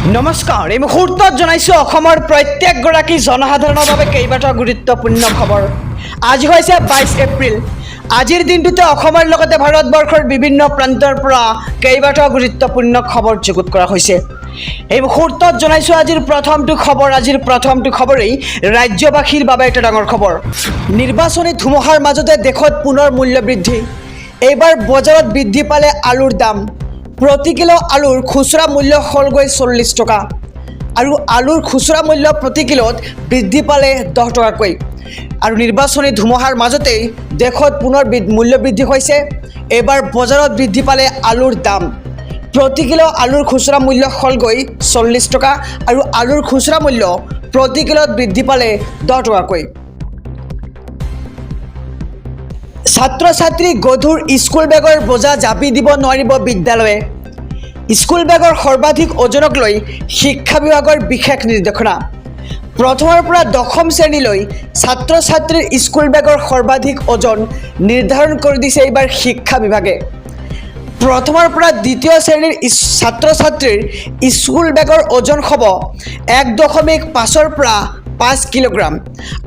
নমস্কাৰ এই মুহূৰ্তত জনাইছো অসমৰ প্ৰত্যেকগৰাকী জনসাধাৰণৰ বাবে কেইবাটাও গুৰুত্বপূৰ্ণ খবৰ। আজি হৈছে 22 এপ্ৰিল। আজিৰ দিনটোতে অসমৰ লগতে ভাৰতবৰ্ষৰ বিভিন্ন প্ৰান্তৰ পৰা কেইবাটাও গুৰুত্বপূৰ্ণ খবৰ যুগুত কৰা হৈছে। এই মুহূৰ্তত জনাইছো আজিৰ প্ৰথমটো খবৰেই ৰাজ্যবাসীৰ বাবে এটা ডাঙৰ খবৰ। নিৰ্বাচনী ধুমুহাৰ মাজতে দেশত পুনৰ মূল্য বৃদ্ধি। এইবাৰ বজাৰত বৃদ্ধি পালে আলুৰ দাম। প্ৰতি কিলো আলুৰ খুচুৰা মূল্য হ'লগৈ 40 টকা আৰু আলুৰ খুচুৰা মূল্য প্ৰতি কিলোত বৃদ্ধি পালে 10 টকাকৈ। আৰু নিৰ্বাচনী ধুমুহাৰ মাজতেই দেশত পুনৰ মূল্য বৃদ্ধি হৈছে। এইবাৰ বজাৰত বৃদ্ধি পালে আলুৰ দাম। প্ৰতি কিলো আলুৰ খুচুৰা মূল্য হ'লগৈ 40 টকা আৰু আলুৰ খুচুৰা মূল্য প্ৰতি কিলোত বৃদ্ধি পালে 10 টকাকৈ। ছাত্ৰ ছাত্ৰী গধুৰ স্কুল বেগৰ বোজা জাপি দিব নোৱাৰিব বিদ্যালয়ে। স্কুল বেগৰ সৰ্বাধিক ওজনক লৈ শিক্ষা বিভাগৰ বিশেষ নিৰ্দেশনা। প্ৰথমৰ পৰা 10ম শ্ৰেণীলৈ ছাত্ৰ ছাত্ৰীৰ স্কুল বেগৰ সৰ্বাধিক ওজন নিৰ্ধাৰণ কৰি দিছে এইবাৰ শিক্ষা বিভাগে। প্ৰথমৰ পৰা 2য় শ্ৰেণীৰ ছাত্ৰ ছাত্ৰীৰ স্কুল বেগৰ ওজন হ'ব 1.5 পৰা 5 কিলোগ্ৰাম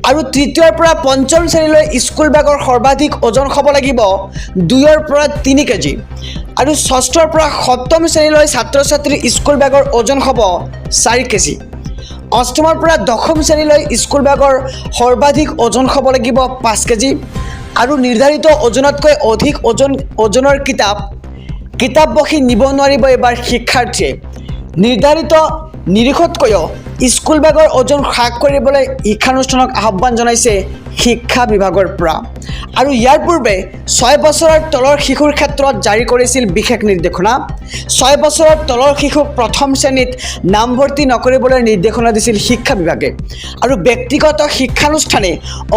আৰু 3য়ৰ পৰা 5ম শ্ৰেণীলৈ স্কুল বেগৰ সৰ্বাধিক ওজন হ'ব লাগিব 2 পৰা 3 কেজি আৰু 6ৰ পৰা 7ম শ্ৰেণীলৈ ছাত্ৰ ছাত্ৰীৰ স্কুল বেগৰ ওজন হ'ব 4 কেজি। 8মৰ পৰা 10ম শ্ৰেণীলৈ স্কুল বেগৰ সৰ্বাধিক ওজন হ'ব লাগিব 5 কেজি আৰু নিৰ্ধাৰিত ওজনতকৈ অধিক ওজনৰ কিতাপ বহি নিব নোৱাৰিব এইবাৰ শিক্ষাৰ্থীয়ে। নিৰ্ধাৰিত নিৰিখতকৈও স্কুল বেগৰ ওজন হ্ৰাস কৰিবলৈ শিক্ষানুষ্ঠানক আহ্বান জনাইছে শিক্ষা বিভাগৰ পৰা। আৰু ইয়াৰ পূৰ্বে 6 বছৰৰ তলৰ শিশুৰ ক্ষেত্ৰত জাৰি কৰিছিল বিশেষ নিৰ্দেশনা। 6 বছৰৰ তলৰ শিশুক প্ৰথম শ্ৰেণীত নামভৰ্তি নকৰিবলৈ নিৰ্দেশনা দিছিল শিক্ষা বিভাগে। আৰু ব্যক্তিগত শিক্ষানুষ্ঠানে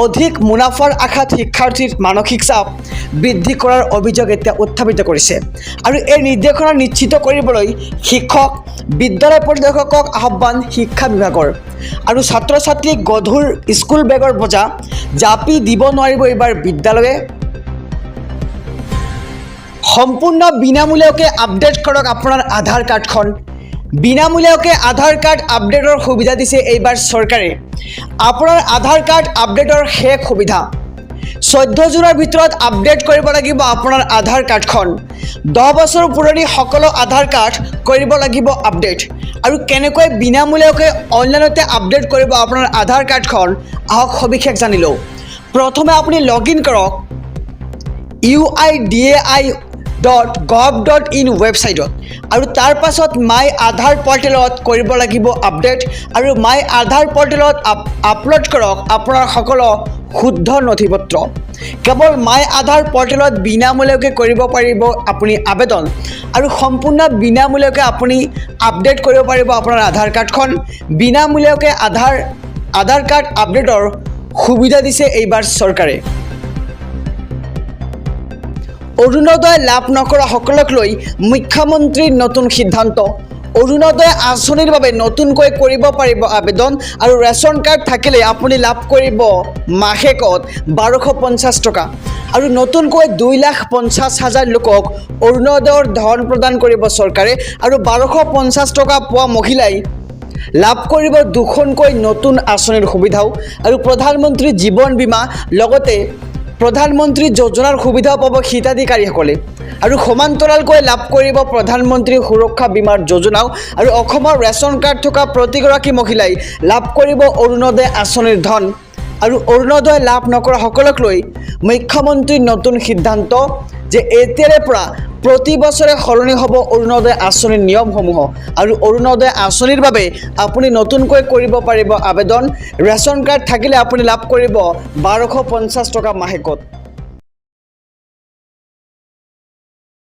অধিক মুনাফাৰ আশাত শিক্ষাৰ্থীৰ মানসিক চাপ বৃদ্ধি কৰাৰ অভিযোগ এতিয়া উত্থাপিত কৰিছে। আৰু এই নিৰ্দেশনা নিশ্চিত কৰিবলৈ শিক্ষক বিদ্যালয় পৰিদৰ্শকক আহ্বান শিক্ষা বিভাগৰ। আৰু ছাত্ৰ ছাত্ৰীক গধুৰ স্কুল বেগৰ বোজা জাপি দিব নোৱাৰিব এইবাৰ বিদ্যালয়ে। সম্পূৰ্ণ বিনামূলীয়াকৈ আপডেট কৰক আপোনাৰ আধাৰ কাৰ্ডখন। বিনামূলীয়াকৈ আধাৰ কাৰ্ড আপডেটৰ সুবিধা দিছে এইবাৰ চৰকাৰে। আপোনাৰ আধাৰ কাৰ্ড আপডেটৰ শেষ সুবিধা 14 জুনৰ ভিতৰত আপডেট কৰিব লাগিব আপোনাৰ আধাৰ কাৰ্ডখন। 10 বছৰ পুৰণি সকলো আধাৰ কাৰ্ড কৰিব লাগিব আপডেট। আৰু কেনেকৈ বিনামূলীয়াকৈ অনলাইনতে আপডেট কৰিব আপোনাৰ আধাৰ কাৰ্ডখন আহক সবিশেষ জানি লওঁ। প্ৰথমে আপুনি লগইন কৰক uidai.gov.in ৱেবছাইটত আৰু তাৰ পাছত মাই আধাৰ পৰ্টেলত কৰিব লাগিব আপডেট। আৰু মাই আধাৰ পৰ্টেলত আপলোড কৰক আপোনাৰ সকলো শুদ্ধ নথিপত্ৰ। কেৱল মাই আধাৰ পৰ্টেলত বিনামূলীয়াকৈ কৰিব পাৰিব আপুনি আবেদন আৰু সম্পূৰ্ণ বিনামূলীয়াকৈ আপুনি আপডেট কৰিব পাৰিব আপোনাৰ আধাৰ কাৰ্ডখন। বিনামূলীয়াকৈ আধাৰ কাৰ্ড আপডেটৰ সুবিধা দিছে এইবাৰ চৰকাৰে। অৰুণোদয় লাভ নকৰা সকলক লৈ মুখ্যমন্ত্ৰীৰ নতুন সিদ্ধান্ত। অৰুণোদয় আঁচনিৰ বাবে নতুনকৈ কৰিব পাৰিব আবেদন আৰু ৰেচন কাৰ্ড থাকিলে আপুনি লাভ কৰিব মাহেকত 1250 টকা আৰু নতুনকৈ 2,50,000 লোকক অৰুণোদয়ৰ ধন প্ৰদান কৰিব চৰকাৰে। আৰু 1250 টকা পোৱা মহিলাই লাভ কৰিব 2খনকৈ নতুন আঁচনিৰ সুবিধাও। আৰু প্ৰধানমন্ত্ৰী জীৱন বীমা লগতে প্ৰধানমন্ত্ৰী যোজনাৰ সুবিধাও পাব হিতাধিকাৰীসকলে। আৰু সমান্তৰালকৈ লাভ কৰিব প্ৰধানমন্ত্ৰী সুৰক্ষা বীমাৰ যোজনাও। আৰু অসমৰ ৰেচন কাৰ্ড থকা প্ৰতিগৰাকী মহিলাই লাভ কৰিব অৰুণোদয় আঁচনিৰ ধন। আৰু অৰুণোদয় লাভ নকৰা সকলক লৈ মুখ্যমন্ত্ৰীৰ নতুন সিদ্ধান্ত যে এতিয়াৰে পৰা প্ৰতি বছৰে সলনি হ'ব অৰুণোদয় আঁচনিৰ নিয়মসমূহ। আৰু অৰুণোদয় আঁচনিৰ বাবে আপুনি নতুনকৈ কৰিব পাৰিব আবেদন। ৰেচন কাৰ্ড থাকিলে আপুনি লাভ কৰিব 1250 টকা মাহেকত।